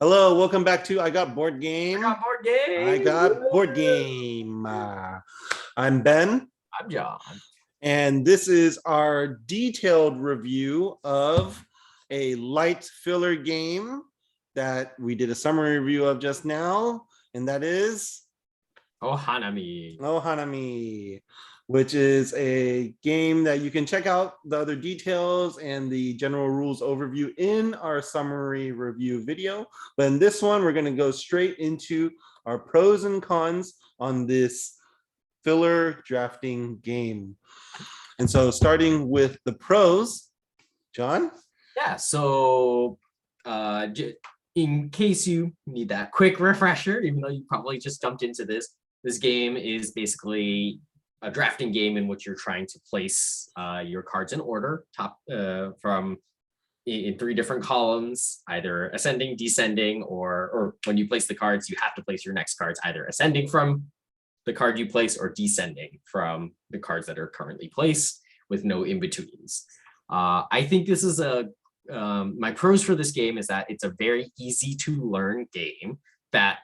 Hello, welcome back to I Got Board I Game. got board I game. Got Board Game. I'm Ben, I'm John. and this is our detailed review of a light filler game that we did a summary review of just now, and that is Ohanami. Ohanami, which is a game that you can check out the other details and the general rules overview in our summary review video. But in this one, we're going to go straight into our pros and cons on this filler drafting game. And so starting with the pros, John? Yeah, so in case you need that quick refresher, even though you probably just jumped into this game is basically a drafting game in which you're trying to place your cards in order, top from in three different columns, either ascending, descending, or when you place the cards, you have to place your next cards either ascending from the card you place or descending from the cards that are currently placed with no in-betweens. I think this is my pros for this game is that it's a very easy to learn game that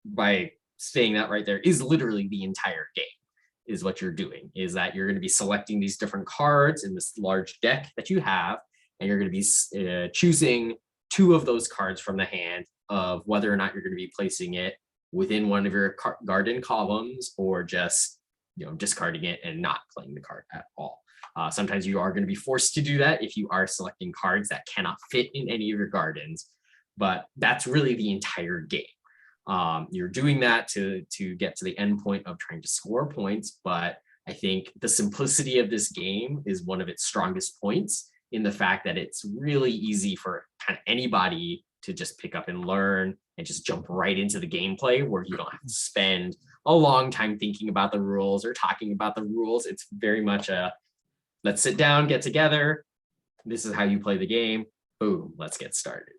by saying that right there is literally the entire game is what you're doing, is that you're going to be selecting these different cards in this large deck that you have, and you're going to be choosing two of those cards from the hand of whether or not you're going to be placing it within one of your garden columns or just discarding it and not playing the card at all. Sometimes you are going to be forced to do that if you are selecting cards that cannot fit in any of your gardens, but that's really the entire game. You're doing that to get to the end point of trying to score points, but I think the simplicity of this game is one of its strongest points in the fact that it's really easy for kind of anybody to just pick up and learn and just jump right into the gameplay where you don't have to spend a long time thinking about the rules or talking about the rules. It's very much a let's sit down, get together. This is how you play the game. Boom, let's get started.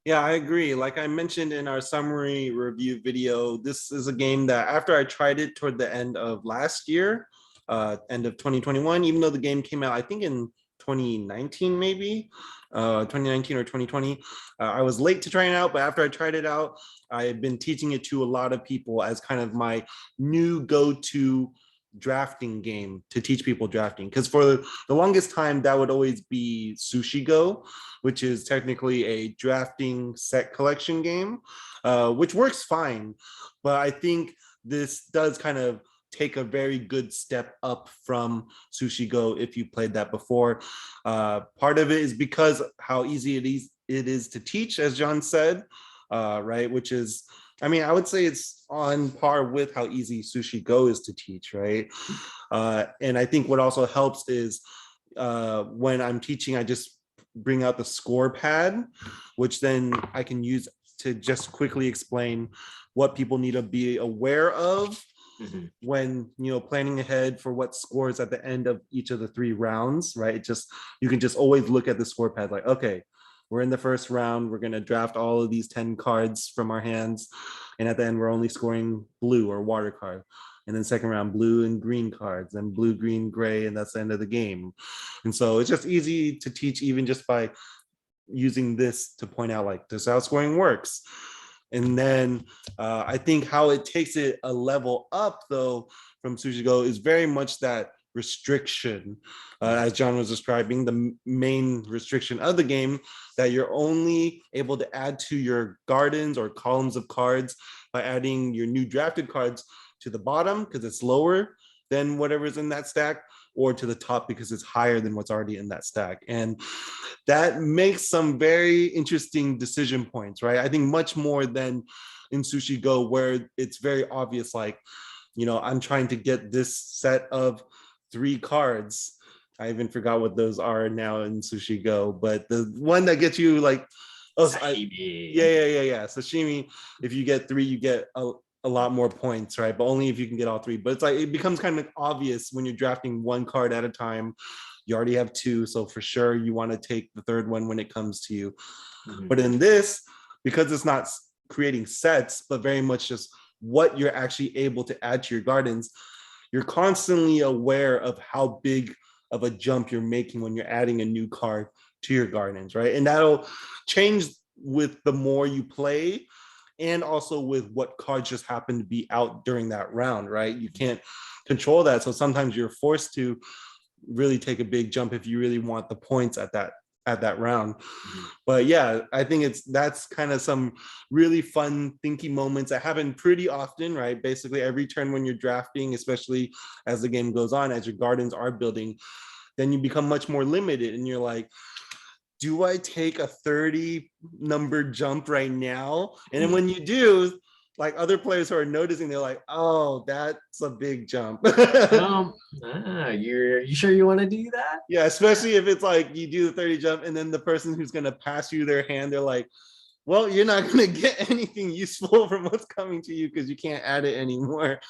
Yeah, I agree. Like I mentioned in our summary review video, this is a game that after I tried it toward the end of last year, end of 2021, even though the game came out, I think in 2019, maybe 2019 or 2020. I was late to trying it out, but after I tried it out, I had been teaching it to a lot of people as kind of my new go-to drafting game to teach people drafting, because for the longest time that would always be Sushi Go, which is technically a drafting set collection game, which works fine, but I think this does kind of take a very good step up from Sushi Go if you played that before. Part of it is because how easy it is to teach, as John said, right, which is, I mean, I would say it's on par with how easy Sushi Go is to teach, right? And I think what also helps is when I'm teaching, I just bring out the score pad, which then I can use to just quickly explain what people need to be aware of when planning ahead for what scores at the end of each of the three rounds, right? It just, you can just always look at the score pad like, okay, we're in the first round, we're going to draft all of these 10 cards from our hands, and at the end we're only scoring blue or water card, and then second round blue and green cards, and blue, green, gray, and that's the end of the game. And so it's just easy to teach even just by using this to point out like this is how scoring works. And then I think how it takes it a level up though from Sushi Go is very much that restriction, as John was describing, the main restriction of the game, that you're only able to add to your gardens or columns of cards by adding your new drafted cards to the bottom because it's lower than whatever's in that stack, or to the top because it's higher than what's already in that stack. And that makes some very interesting decision points, right? I think much more than in Sushi Go, where it's very obvious, like, I'm trying to get this set of 3 cards. I even forgot what those are now in Sushi Go, but the one that gets you like, Sashimi. Yeah. Sashimi, if you get 3, you get a lot more points, right? But only if you can get all 3. But it's like, it becomes kind of obvious when you're drafting 1 card at a time. You already have 2, so for sure you want to take the 3rd one when it comes to you. But in this, because it's not creating sets, but very much just what you're actually able to add to your gardens, you're constantly aware of how big of a jump you're making when you're adding a new card to your gardens, right? And that'll change with the more you play, and also with what cards just happen to be out during that round, right? You can't control that. So sometimes you're forced to really take a big jump if you really want the points at that round. But yeah, I think that's kind of some really fun thinking moments that happen pretty often, right? Basically every turn when you're drafting, especially as the game goes on, as your gardens are building, then you become much more limited and you're like, do I take a 30 number jump right now? And then when you do, like other players who are noticing, they're like, oh, that's a big jump. You sure you want to do that? Yeah, especially if it's like you do the 30 jump and then the person who's going to pass you their hand, they're like, well, you're not going to get anything useful from what's coming to you because you can't add it anymore.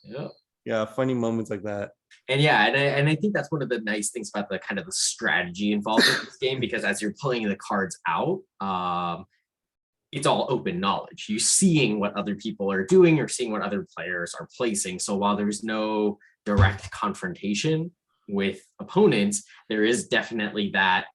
Yeah. Yeah, funny moments like that. And yeah, and I think that's one of the nice things about the kind of the strategy involved in this game, because as you're playing the cards out, it's all open knowledge. You seeing what other people are doing or seeing what other players are placing. So while there's no direct confrontation with opponents, there is definitely that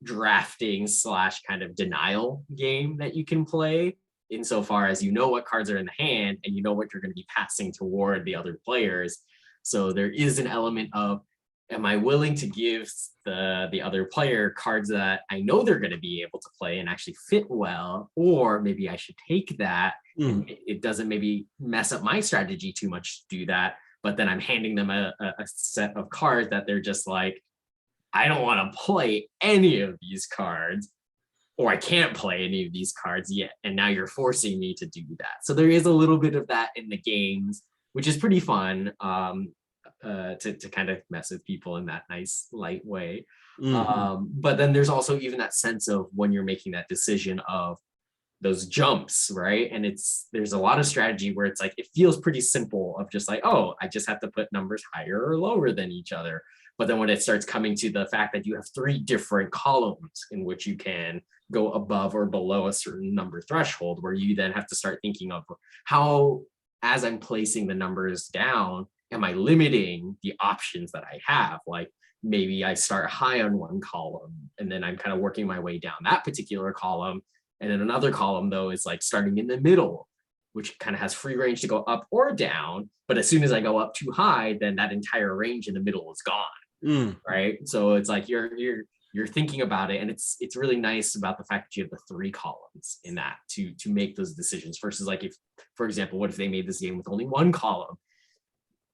drafting / kind of denial game that you can play, insofar as you know what cards are in the hand and you know what you're going to be passing toward the other players. So there is an element of, am I willing to give the other player cards that I know they're going to be able to play and actually fit well, or maybe I should take that and it doesn't maybe mess up my strategy too much to do that, but then I'm handing them a set of cards that they're just like, I don't want to play any of these cards, or I can't play any of these cards yet, and now you're forcing me to do that. So there is a little bit of that in the games, which is pretty fun, to kind of mess with people in that nice light way. But then there's also even that sense of when you're making that decision of those jumps, right? And there's a lot of strategy where it's like, it feels pretty simple of just like, oh, I just have to put numbers higher or lower than each other. But then when it starts coming to the fact that you have 3 different columns in which you can go above or below a certain number threshold, where you then have to start thinking of how, as I'm placing the numbers down, am I limiting the options that I have? Like maybe I start high on one column and then I'm kind of working my way down that particular column. And then another column though is like starting in the middle, which kind of has free range to go up or down. But as soon as I go up too high, then that entire range in the middle is gone. Right. So it's like you're thinking about it, and it's really nice about the fact that you have the 3 columns in that to make those decisions, versus like, if, for example, what if they made this game with only 1 column?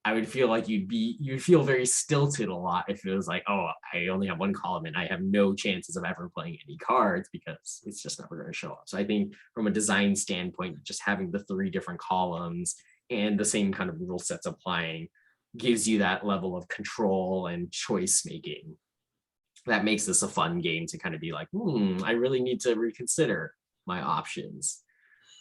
I would feel like you'd feel very stilted a lot if it was like, oh, I only have 1 column and I have no chances of ever playing any cards because it's just never going to show up. So I think from a design standpoint, just having the 3 different columns and the same kind of rule sets applying gives you that level of control and choice making that makes this a fun game to kind of be like, I really need to reconsider my options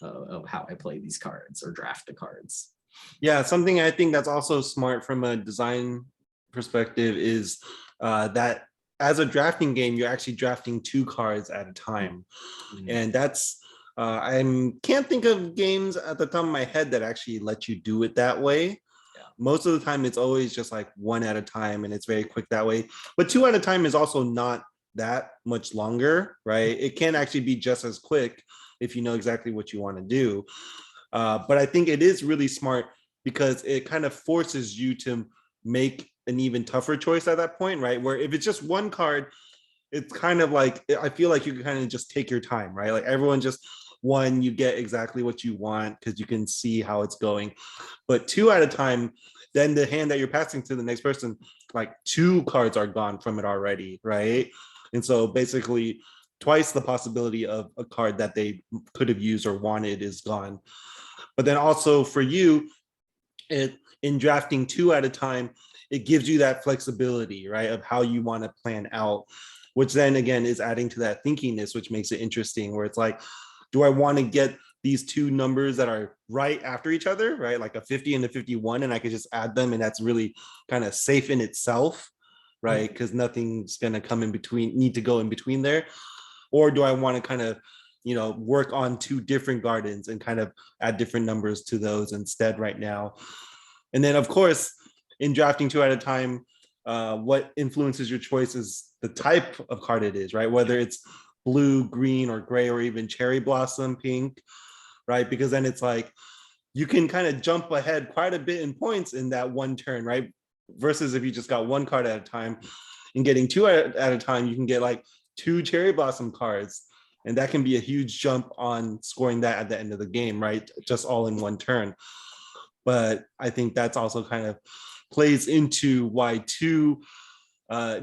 of how I play these cards or draft the cards. Yeah, something I think that's also smart from a design perspective is that as a drafting game, you're actually drafting 2 cards at a time. And that's, I can't think of games at the top of my head that actually let you do it that way. Most of the time, it's always just like 1 at a time, and it's very quick that way. But 2 at a time is also not that much longer, right? It can actually be just as quick if you know exactly what you want to do. But I think it is really smart because it kind of forces you to make an even tougher choice at that point, right? Where if it's just 1 card, it's kind of like, I feel like you can kind of just take your time, right? Like everyone just 1, you get exactly what you want because you can see how it's going. But 2 at a time, then the hand that you're passing to the next person, like 2 cards are gone from it already, right? And so basically twice the possibility of a card that they could have used or wanted is gone. But then also for you, in drafting 2 at a time, it gives you that flexibility, right, of how you want to plan out, which then again is adding to that thinkingness, which makes it interesting, where it's like, do I want to get these 2 numbers that are right after each other, right? Like a 50 and a 51, and I could just add them, and that's really kind of safe in itself, right? Because nothing's going to come in between, need to go in between there. Or do I want to kind of, work on 2 different gardens and kind of add different numbers to those instead right now? And then, of course, in drafting 2 at a time, what influences your choice is the type of card it is, right? Whether it's blue, green, or gray, or even cherry blossom pink, right? Because then it's like you can kind of jump ahead quite a bit in points in that one turn, right? Versus if you just got one card at a time, and getting two at a time, you can get like 2 cherry blossom cards. And that can be a huge jump on scoring that at the end of the game, right? Just all in one turn. But I think that's also kind of plays into why 2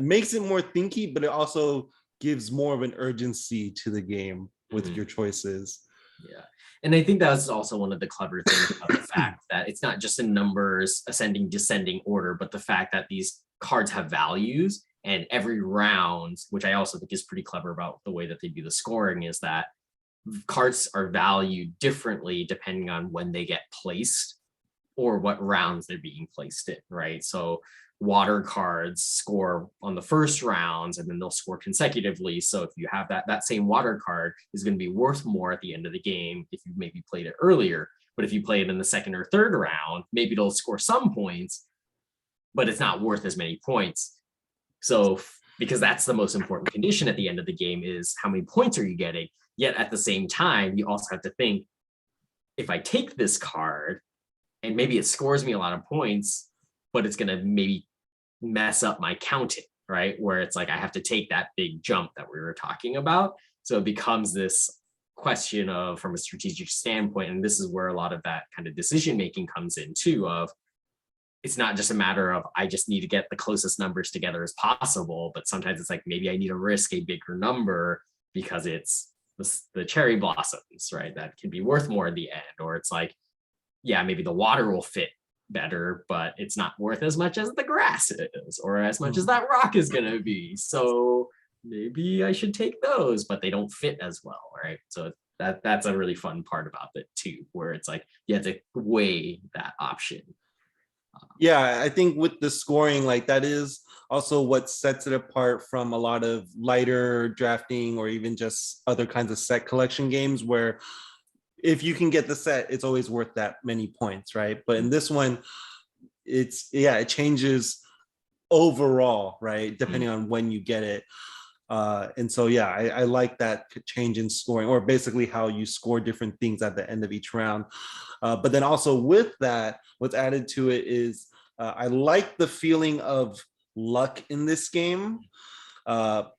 makes it more thinky, but it also gives more of an urgency to the game with your choices. Yeah. And I think that was also one of the clever things about the fact that it's not just in numbers, ascending, descending order, but the fact that these cards have values, and every round, which I also think is pretty clever about the way that they do the scoring, is that cards are valued differently depending on when they get placed or what rounds they're being placed in, right? So water cards score on the first rounds and then they'll score consecutively. So if you have that same water card is going to be worth more at the end of the game if you maybe played it earlier. But if you play it in the second or third round, maybe it'll score some points, but it's not worth as many points. So because that's the most important condition at the end of the game is how many points are you getting? Yet at the same time, you also have to think, if I take this card and maybe it scores me a lot of points, but it's going to maybe mess up my counting, right? Where it's like I have to take that big jump that we were talking about. So it becomes this question of, from a strategic standpoint, and this is where a lot of that kind of decision making comes in too, of it's not just a matter of I just need to get the closest numbers together as possible, but sometimes it's like maybe I need to risk a bigger number because it's the cherry blossoms, right? That can be worth more in the end. Or it's like, yeah, maybe the water will fit better, but it's not worth as much as the grass is, or as much as that rock is going to be. So maybe I should take those, but they don't fit as well, right? So that's a really fun part about it too, where it's like you have to weigh that option. Yeah, I think with the scoring, like that is also what sets it apart from a lot of lighter drafting or even just other kinds of set collection games where if you can get the set, it's always worth that many points, right? But in this one, it changes overall, right? Depending on when you get it. And so, yeah, I like that change in scoring, or basically how you score different things at the end of each round. But then also with that, what's added to it is I like the feeling of luck in this game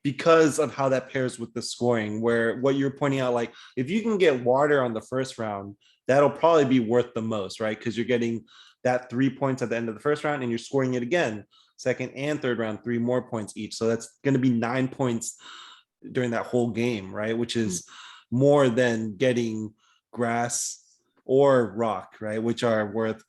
because of how that pairs with the scoring, where what you're pointing out, like if you can get water on the first round, that'll probably be worth the most, right? Because you're getting that 3 points at the end of the first round and you're scoring it again second and third round, 3 more points each. So that's going to be 9 points during that whole game, right? Which is more than getting grass or rock, right? Which are worth,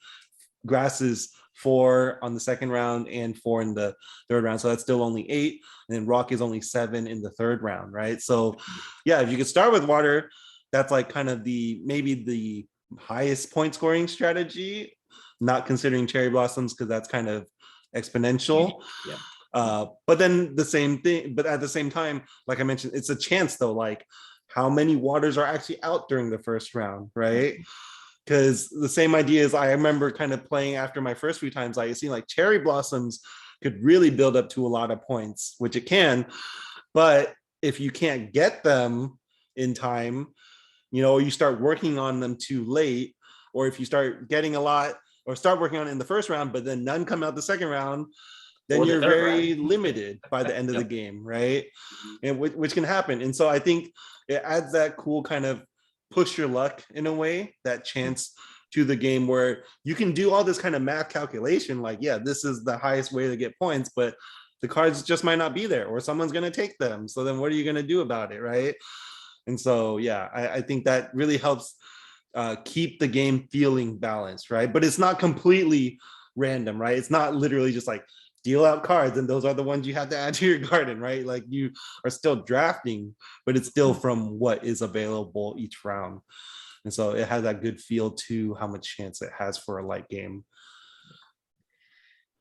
grass is 4 on the second round and 4 in the third round. So that's still only 8. And then rock is only 7 in the third round, right? So yeah, if you could start with water, that's like kind of maybe the highest point scoring strategy, not considering cherry blossoms because that's kind of exponential. Yeah. But then the same thing, but at the same time, like I mentioned, it's a chance though, like how many waters are actually out during the first round, right? Because the same idea is I remember kind of playing after my first few times, I seen like cherry blossoms could really build up to a lot of points, which it can. But if you can't get them in time, you start working on them too late, or if you start getting a lot or start working on it in the first round, but then none come out the second round, then you're very limited by the end of the game, right? And which can happen. And so I think it adds that cool kind of push your luck in a way, that chance to the game where you can do all this kind of math calculation, like, yeah, this is the highest way to get points, but the cards just might not be there or someone's going to take them. So then what are you going to do about it, right? And so, yeah, I think that really helps keep the game feeling balanced, right? But it's not completely random, right? It's not literally just like deal out cards and those are the ones you have to add to your garden, right? Like you are still drafting, but it's still from what is available each round. And so it has that good feel to how much chance it has for a light game.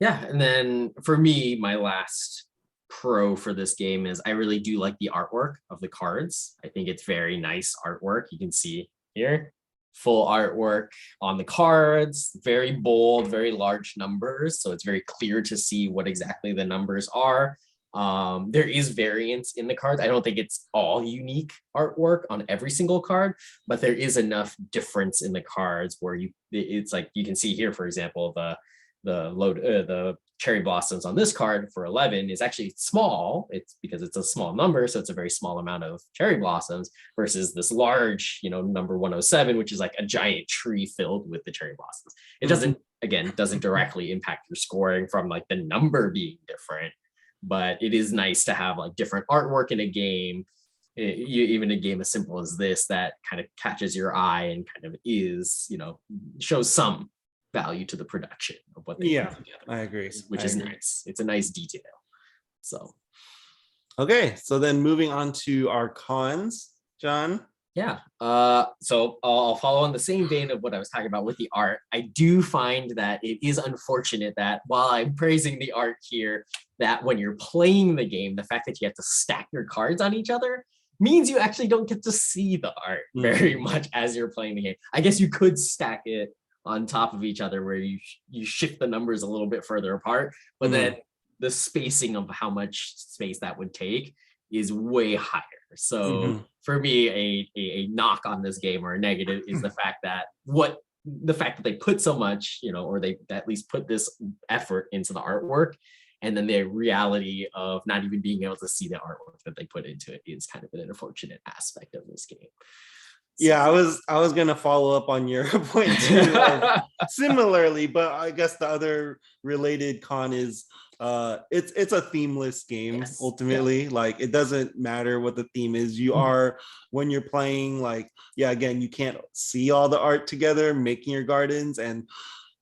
Yeah, and then for me, my last pro for this game is I really do like the artwork of the cards. I think it's very nice artwork. You can see here, full artwork on the cards, very bold, very large numbers. So it's very clear to see what exactly the numbers are. There is variance in the cards. I don't think it's all unique artwork on every single card, but there is enough difference in the cards where it's like you can see here, for example, the cherry blossoms on this card for 11 is actually small. It's because it's a small number, so it's a very small amount of cherry blossoms versus this large, number 107, which is like a giant tree filled with the cherry blossoms. It doesn't directly impact your scoring from like the number being different, but it is nice to have like different artwork in a game, even a game as simple as this that kind of catches your eye and kind of is, shows some value to the production of what they put together. I agree. Which is nice. It's a nice detail. So okay, so then moving on to our cons, John. Yeah. So I'll follow on the same vein of what I was talking about with the art. I do find that it is unfortunate that while I'm praising the art here, that when you're playing the game, the fact that you have to stack your cards on each other means you actually don't get to see the art very much as you're playing the game. I guess you could stack it on top of each other where you shift the numbers a little bit further apart, but then the spacing of how much space that would take is way higher. So for me, a knock on this game or a negative is the fact that they put so much, or they at least put this effort into the artwork, and then the reality of not even being able to see the artwork that they put into it is kind of an unfortunate aspect of this game. Yeah, I was gonna follow up on your point too, similarly, but I guess the other related con is it's a themeless game. Ultimately. Like it doesn't matter what the theme is. You are, when you're playing, like, again, you can't see all the art together making your gardens, and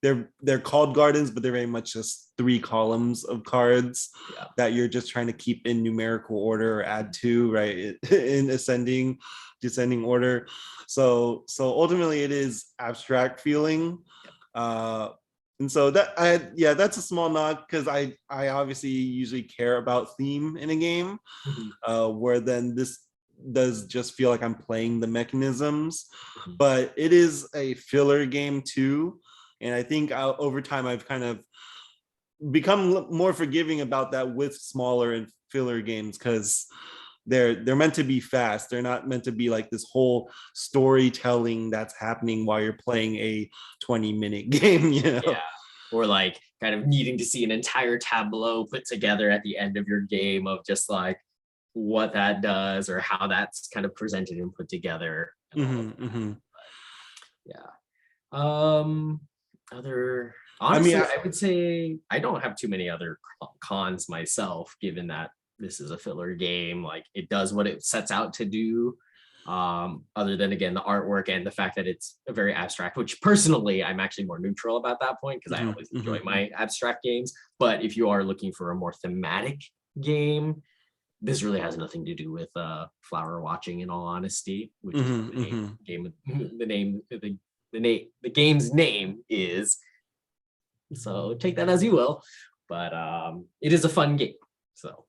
they're called gardens, but they're very much just 3 columns of cards that you're just trying to keep in numerical order or add to, right, in ascending, descending order. So ultimately it is abstract feeling. And so that's a small knock, because I obviously usually care about theme in a game, where then this does just feel like I'm playing the mechanisms, but it is a filler game too. And I think over time I've kind of become more forgiving about that with smaller and filler games, because they're meant to be fast. They're not meant to be like this whole storytelling that's happening while you're playing a 20-minute game, Yeah. Or like kind of needing to see an entire tableau put together at the end of your game of just like what that does or how that's kind of presented and put together. I would say I don't have too many other cons myself, given that this is a filler game. Like it does what it sets out to do, other than, again, the artwork and the fact that it's a very abstract, which personally I'm actually more neutral about that point, because I always enjoy my abstract games. But if you are looking for a more thematic game, this really has nothing to do with flower watching, in all honesty, which is the game's name is. So take that as you will, but it is a fun game. So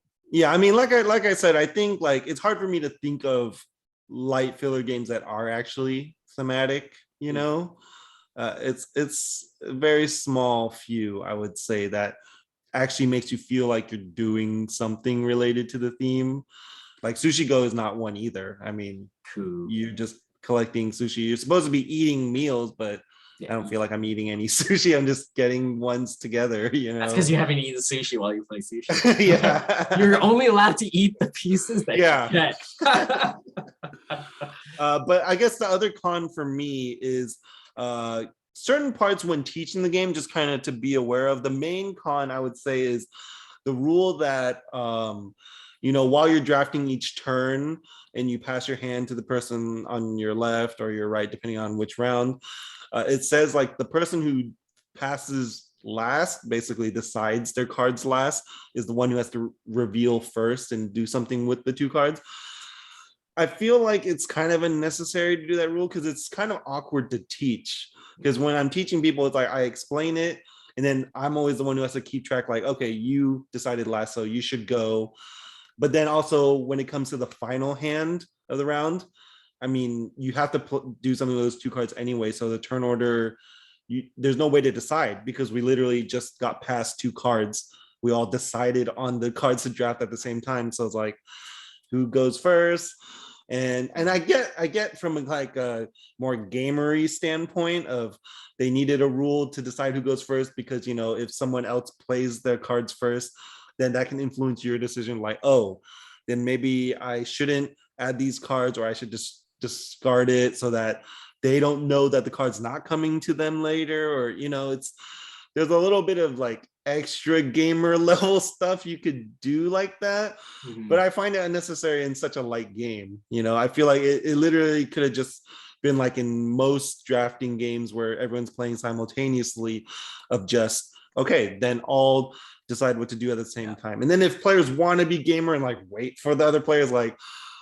I mean, like I said, I think like it's hard for me to think of light filler games that are actually thematic. It's a very small few, I would say, that actually makes you feel like you're doing something related to the theme. Like Sushi Go is not one either. I mean, you're just collecting sushi. You're supposed to be eating meals, but I don't feel like I'm eating any sushi. I'm just getting ones together, That's because you haven't eaten sushi while you play sushi. You're only allowed to eat the pieces that you get. But I guess the other con for me is certain parts when teaching the game, just kind of to be aware of. The main con, I would say, is the rule that while you're drafting each turn and you pass your hand to the person on your left or your right, depending on which round, it says like the person who passes last, basically decides their cards last, is the one who has to reveal first and do something with the 2 cards. I feel like it's kind of unnecessary to do that rule, because it's kind of awkward to teach. Because when I'm teaching people, it's like I explain it, and then I'm always the one who has to keep track, like, okay, you decided last, so you should go. But then also when it comes to the final hand of the round, I mean, you have to do something with those 2 cards anyway. So the turn order, there's no way to decide, because we literally just got past 2 cards we all decided on the cards to draft at the same time. So it's like, who goes first? And I get from like a more gamery standpoint of they needed a rule to decide who goes first, because you know, if someone else plays their cards first, then that can influence your decision, like, oh, then maybe I shouldn't add these cards, or I should just discard it so that they don't know that the card's not coming to them later. Or you know, there's a little bit of like extra gamer level stuff you could do like that. But I find it unnecessary in such a light game. You know, I feel like it literally could have just been like in most drafting games where everyone's playing simultaneously, of just, okay, then all decide what to do at the same time. And then if players want to be gamer and like wait for the other players, like,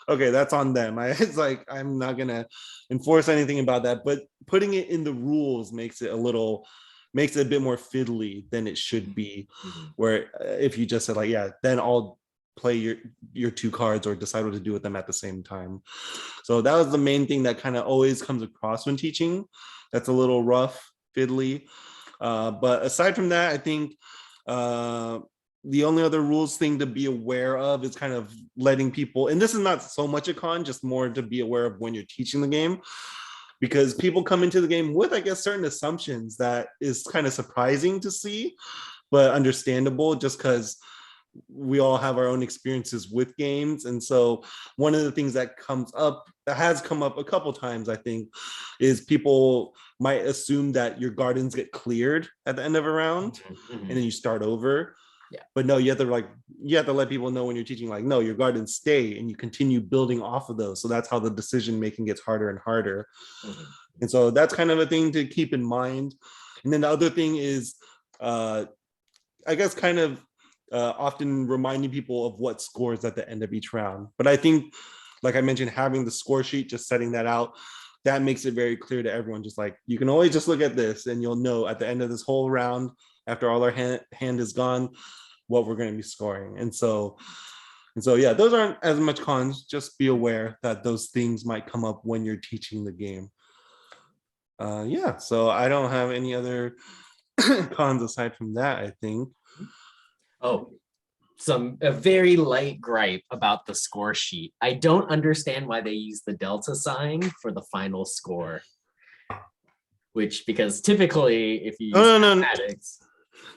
okay, that's on them. It's like, I'm not gonna enforce anything about that, but putting it in the rules makes it a bit more fiddly than it should be. Where if you just said like, yeah, then I'll play your two cards or decide what to do with them at the same time. So that was the main thing that kind of always comes across when teaching. That's a little rough, fiddly. But aside from that, I think the only other rules thing to be aware of is kind of letting people, and this is not so much a con, just more to be aware of when you're teaching the game, because people come into the game with, I guess, certain assumptions that is kind of surprising to see, but understandable, just because we all have our own experiences with games. And so one of the things that has come up a couple times, I think, is people might assume that your gardens get cleared at the end of a round and then you start over. But no, you have to let people know when you're teaching, like, no, your gardens stay and you continue building off of those. So that's how the decision making gets harder and harder. And so that's kind of a thing to keep in mind. And then the other thing is, I guess, kind of often reminding people of what scores at the end of each round. But I think, like I mentioned, having the score sheet, just setting that out, that makes it very clear to everyone. Just like, you can always just look at this and you'll know at the end of this whole round, after all our hand is gone, what we're going to be scoring. And so yeah, those aren't as much cons. Just be aware that those things might come up when you're teaching the game. Yeah, so I don't have any other cons aside from that, I think. Oh, a very light gripe about the score sheet. I don't understand why they use the delta sign for the final score. Because typically, if you use mathematics,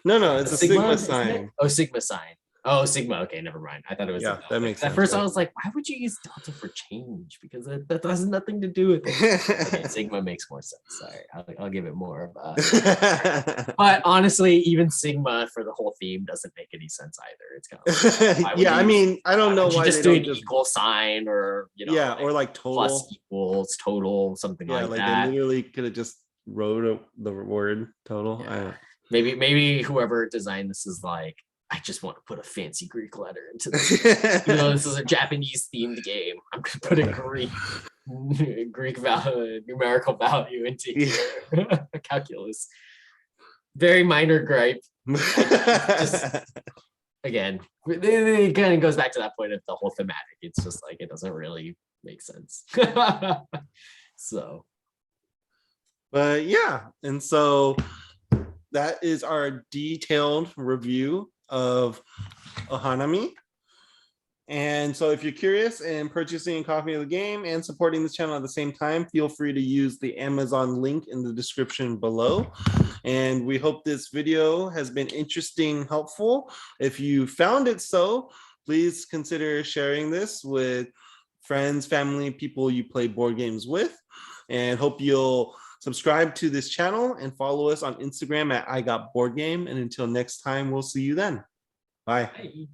no, it's a sigma sign. Oh, sigma sign. Oh, sigma. Okay, never mind. I thought it was. Yeah, that makes sense. At first, I was like, why would you use delta for change? Because that has nothing to do with it. Okay, sigma makes more sense. Sorry, I'll give it more of a. But honestly, even sigma for the whole theme doesn't make any sense either. It's kind of like, yeah. I mean, I don't know why just do an equal sign, or or like total plus equals total, something like that. Yeah, they literally could have just wrote the word total. Yeah. Maybe whoever designed this is like, I just want to put a fancy Greek letter into this. Even though this is a Japanese themed game, I'm going to put a Greek numerical value into here. Calculus. Very minor gripe. Again, it kind of goes back to that point of the whole thematic. It's just like, it doesn't really make sense. So. But yeah, and so that is our detailed review of Ohanami. And so if you're curious and purchasing a copy of the game and supporting this channel at the same time, feel free to use the Amazon link in the description below. And we hope this video has been interesting, helpful. If you found it so, please consider sharing this with friends, family, people you play board games with, and hope you'll subscribe to this channel and follow us on Instagram at I Got Board Game. And until next time, we'll see you then. Bye. Bye.